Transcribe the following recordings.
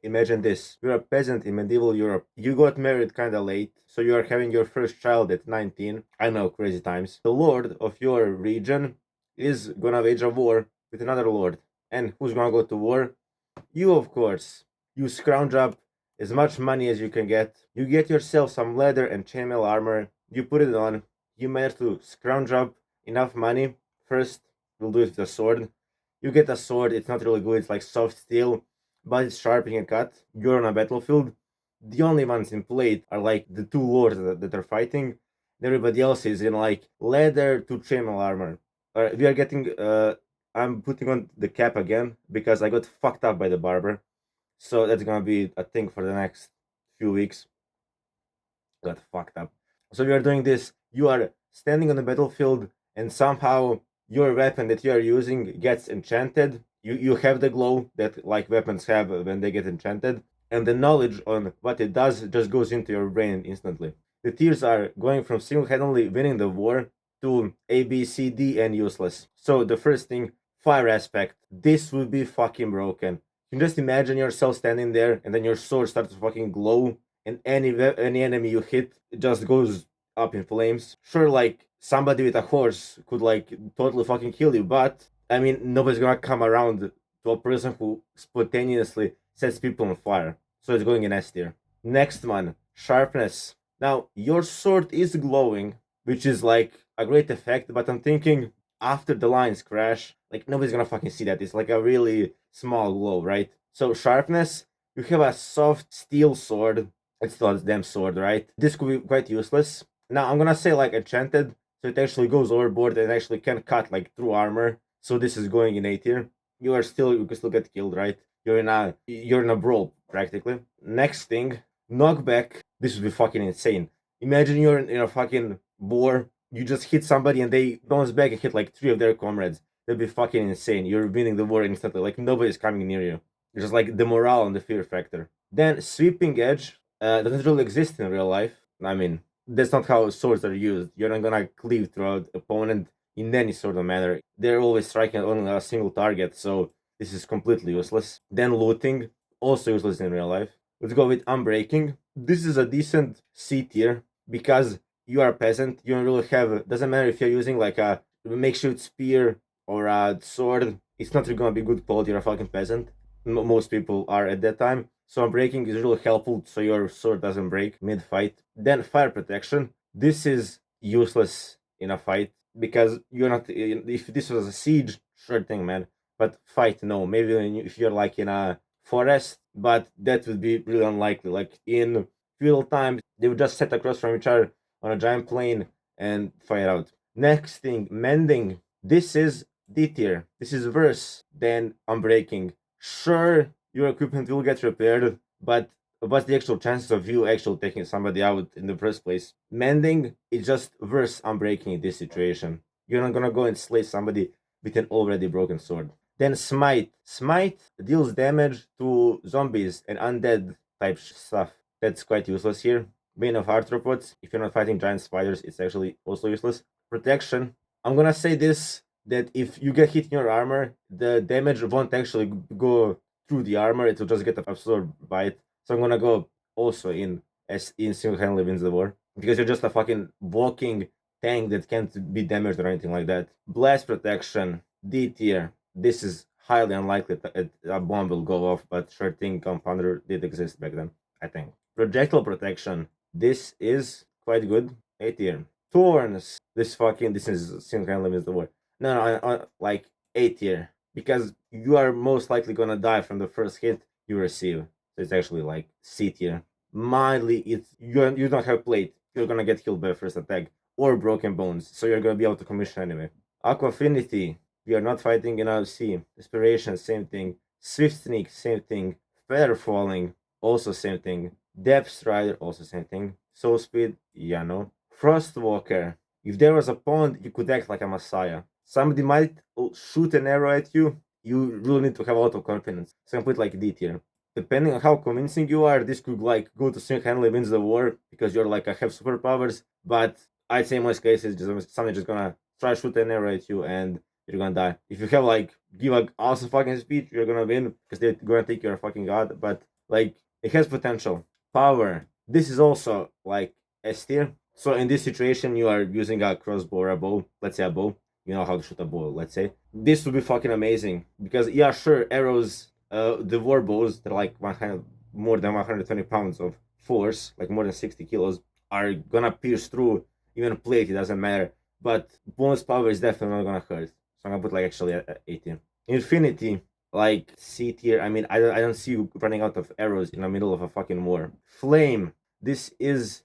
Imagine this. You're a peasant in medieval Europe. You got married kinda late, so you are having your first child at 19. I know, crazy times. The lord of your region is gonna wage a war with another lord. And who's gonna go to war? You, of course. You scrounge up as much money as you can get. You get yourself some leather and chainmail armor. You put it on. You manage to scrounge up enough money. First, we'll do it with a sword. You get a sword. It's not really good. It's like soft steel, but it's sharp and can cut. You're on a battlefield. The only ones in plate are like the two lords that are fighting. Everybody else is in like leather to chainmail armor. We are getting I'm putting on the cap again because I got fucked up by the barber. So that's gonna be a thing for the next few weeks. Got fucked up. So we are doing this. You are standing on the battlefield, and somehow your weapon that you are using gets enchanted. You have the glow that like weapons have when they get enchanted, and the knowledge on what it does just goes into your brain instantly. The tiers are going from single-handedly winning the war to A, B, C, D, and useless. So the first thing, fire aspect. This would be fucking broken. You can just imagine yourself standing there, and then your sword starts to fucking glow, and any enemy you hit, it just goes up in flames. Sure, like somebody with a horse could like totally fucking kill you, but I mean nobody's gonna come around to a person who spontaneously sets people on fire. So it's going in S tier. Next one, sharpness. Now your sword is glowing, which is like a great effect, but I'm thinking after the lines crash, like nobody's gonna fucking see that. It's like a really small glow, right? So sharpness, you have a soft steel sword. It's still a damn sword, right? This could be quite useless. Now I'm gonna say like enchanted, so it actually goes overboard and actually can cut like through armor. So this is going in A tier. You can still get killed, right? You're in a brawl practically. Next thing, knockback. This would be fucking insane. Imagine you're in a fucking war. You just hit somebody and they bounce back and hit like 3 of their comrades. That'd be fucking insane. You're winning the war instantly. Like nobody's coming near you. It's just like the morale and the fear factor. Then sweeping edge doesn't really exist in real life. I mean, that's not how swords are used. You're not gonna cleave through an opponent in any sort of manner. They're always striking only a single target, so this is completely useless. Then looting, also useless in real life. Let's go with unbreaking. This is a decent C tier because you are a peasant. You don't really have. Doesn't matter if you're using like a makeshift spear or a sword. It's not really gonna be good quality. You're a fucking peasant. Most people are at that time. So unbreaking is really helpful so your sword doesn't break mid-fight. Then fire protection. This is useless in a fight because you're not. If this was a siege, sure thing, man. But fight, no. Maybe if you're like in a forest, but that would be really unlikely. Like in feudal times, they would just sit across from each other on a giant plane and fight out. Next thing, mending. This is D tier. This is worse than unbreaking. Sure, your equipment will get repaired, but what's the actual chances of you actually taking somebody out in the first place? Mending is just worse unbreaking in this situation. You're not gonna go and slay somebody with an already broken sword. Then Smite. Smite deals damage to zombies and undead type stuff. That's quite useless here. Bane of Arthropods. If you're not fighting giant spiders, it's actually also useless. Protection. I'm gonna say this that if you get hit in your armor, the damage won't actually go through the armor, it will just get absorbed by it. So I'm gonna go also in single-handedly wins the war. Because you're just a fucking walking tank that can't be damaged or anything like that. Blast protection, D tier. This is highly unlikely that a bomb will go off, but sure thing, compounder did exist back then, I think. Projectile protection. This is quite good. A tier. Thorns. This is single-handedly wins the war. No, like A tier, because you are most likely gonna die from the first hit you receive. So it's actually like C tier. Mildly, you don't have plate. You're gonna get killed by the first attack or broken bones, so you're gonna be able to commission anyway. Aqua Affinity, we are not fighting in C. Respiration, same thing. Swift Sneak, same thing. Feather Falling, also same thing. Depth Strider, also same thing. Soul Speed, yeah, no. Frostwalker, if there was a pond, you could act like a messiah. Somebody might shoot an arrow at you. You really need to have a lot of confidence. So I put like D tier. Depending on how convincing you are, this could like go to single-handedly wins the war because you're like I have superpowers. But I'd say in most cases, just somebody's just gonna try to shoot an arrow at you and you're gonna die. If you have like give a awesome fucking speech, you're gonna win because they're gonna think you're a fucking god. But Like, it has potential. Power. This is also like S tier. So in this situation, you are using a crossbow or a bow. Let's say a bow. You know how to shoot a bow, let's say. This would be fucking amazing. Because, yeah, sure, arrows, the war bows, they're like 100, more than 120 pounds of force, like more than 60 kilos, are gonna pierce through even plate, it doesn't matter. But bonus power is definitely not gonna hurt. So I'm gonna put like actually a 18. Infinity, like C tier. I mean, I don't see you running out of arrows in the middle of a fucking war. Flame, this is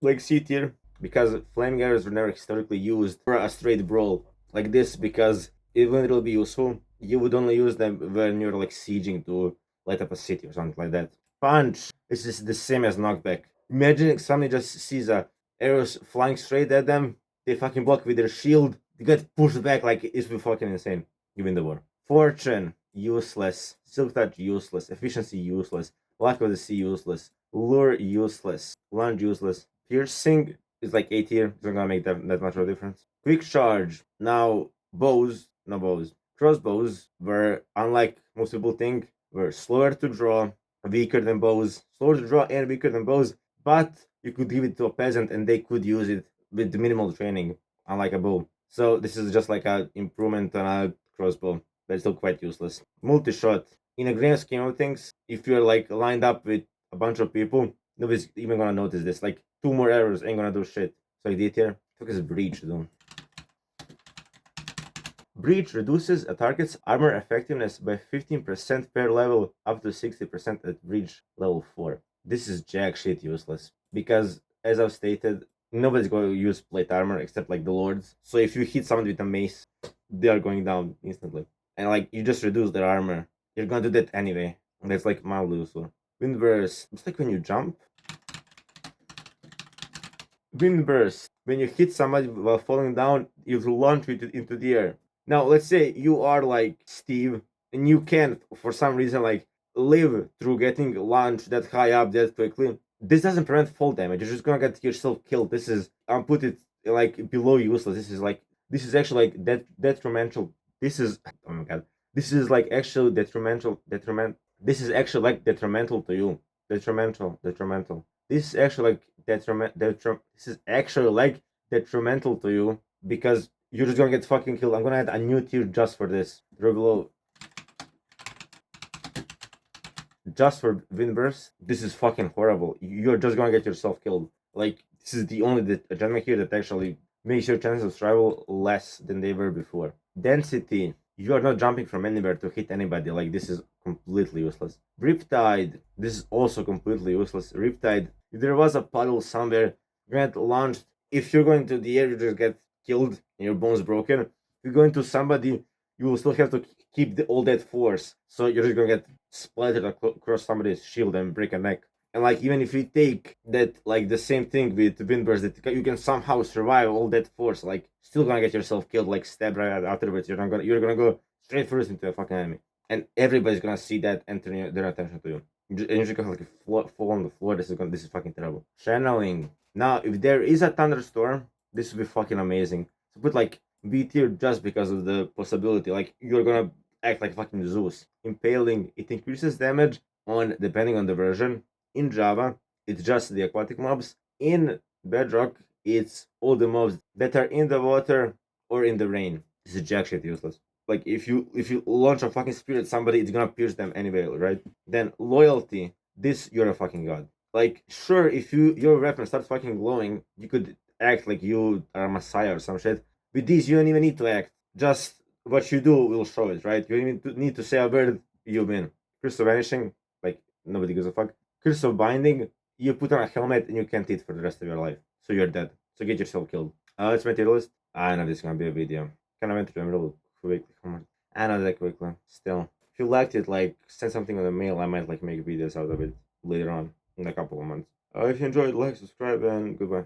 like C tier because flaming arrows were never historically used for a straight brawl like this, because even it'll be useful, you would only use them when you're like sieging to light up a city or something like that. Punch, this is the same as knockback. Imagine if somebody just sees a arrows flying straight at them, they fucking block with their shield, they get pushed back, like it's fucking insane. You win the war. Fortune, useless. Silk touch, useless. Efficiency, useless. Luck of the sea, useless. Lure, useless. Lunge, useless. Piercing is like A tier. It's not gonna make that much of a difference. Quick charge. Now, bows, no bows. Crossbows were, unlike most people think, were slower to draw, weaker than bows. Slower to draw and weaker than bows, but you could give it to a peasant and they could use it with minimal training, unlike a bow. So this is just like an improvement on a crossbow, but it's still quite useless. Multishot. In a grand scheme of things, if you're like lined up with a bunch of people, nobody's even gonna notice this. Like 2 more arrows ain't gonna do shit. So I did here. Fuck is breach though. Breach reduces a target's armor effectiveness by 15% per level up to 60% at breach level 4. This is jack shit useless because, as I've stated, nobody's going to use plate armor except like the lords. So if you hit someone with a mace, they are going down instantly. And like you just reduce their armor. You're gonna do that anyway. And that's like mildly useful. Wind burst. It's like when you jump. Wind burst. When you hit somebody while falling down, you launch it into the air. Now, let's say you are like Steve, and you can, for some reason, like live through getting launched that high up that quickly. This doesn't prevent fall damage. You're just gonna get yourself killed. This is, I'll put it like below useless. This is actually like detrimental. This is, oh my god, this is like actually detrimental. This is actually like detrimental to you. Detrimental. This is actually like this is actually like detrimental to you because you're just gonna get fucking killed. I'm gonna add a new tier just for this. Below. Just for Windburst, this is fucking horrible. You're just gonna get yourself killed. Like, this is the only agenda here that actually makes your chances of survival less than they were before. Density. You are not jumping from anywhere to hit anybody. Like, this is completely useless. Riptide. This is also completely useless. Riptide. If there was a puddle somewhere, get launched. If you're going to the air, you just get killed and your bones broken. If you're going to somebody, you will still have to keep all that force. So you're just gonna get splattered across somebody's shield and break a neck. And like even if you take that like the same thing with Windburst, that you can somehow survive all that force, like still gonna get yourself killed, like stabbed right afterwards. You're gonna go straight first into a fucking enemy, and everybody's gonna see that and turn their attention to you. And you're just gonna like fall on the floor. This is fucking terrible. Channeling. Now, if there is a thunderstorm, this would be fucking amazing. So put like B tier just because of the possibility. Like you're gonna act like fucking Zeus. Impaling, it increases damage on depending on the version. In Java, it's just the aquatic mobs. In Bedrock, it's all the mobs that are in the water or in the rain. This is jack shit useless. Like if you launch a fucking spear at somebody, it's gonna pierce them anyway, right? Then loyalty. This you're a fucking god. Like sure, if your weapon starts fucking glowing, you could act like you are a messiah or some shit. With these, you don't even need to act. Just what you do will show it, right? You even need to say a word, you win. Curse of Vanishing, like nobody gives a fuck. Curse of Binding, you put on a helmet and you can't eat for the rest of your life. So you're dead. So get yourself killed. Let's make a list. I know this is gonna be a video. Can I went to them real quickly? Come on. I know that quickly. Still. If you liked it, like send something on the mail. I might like make videos out of it later on in a couple of months. If you enjoyed, like, subscribe, and goodbye.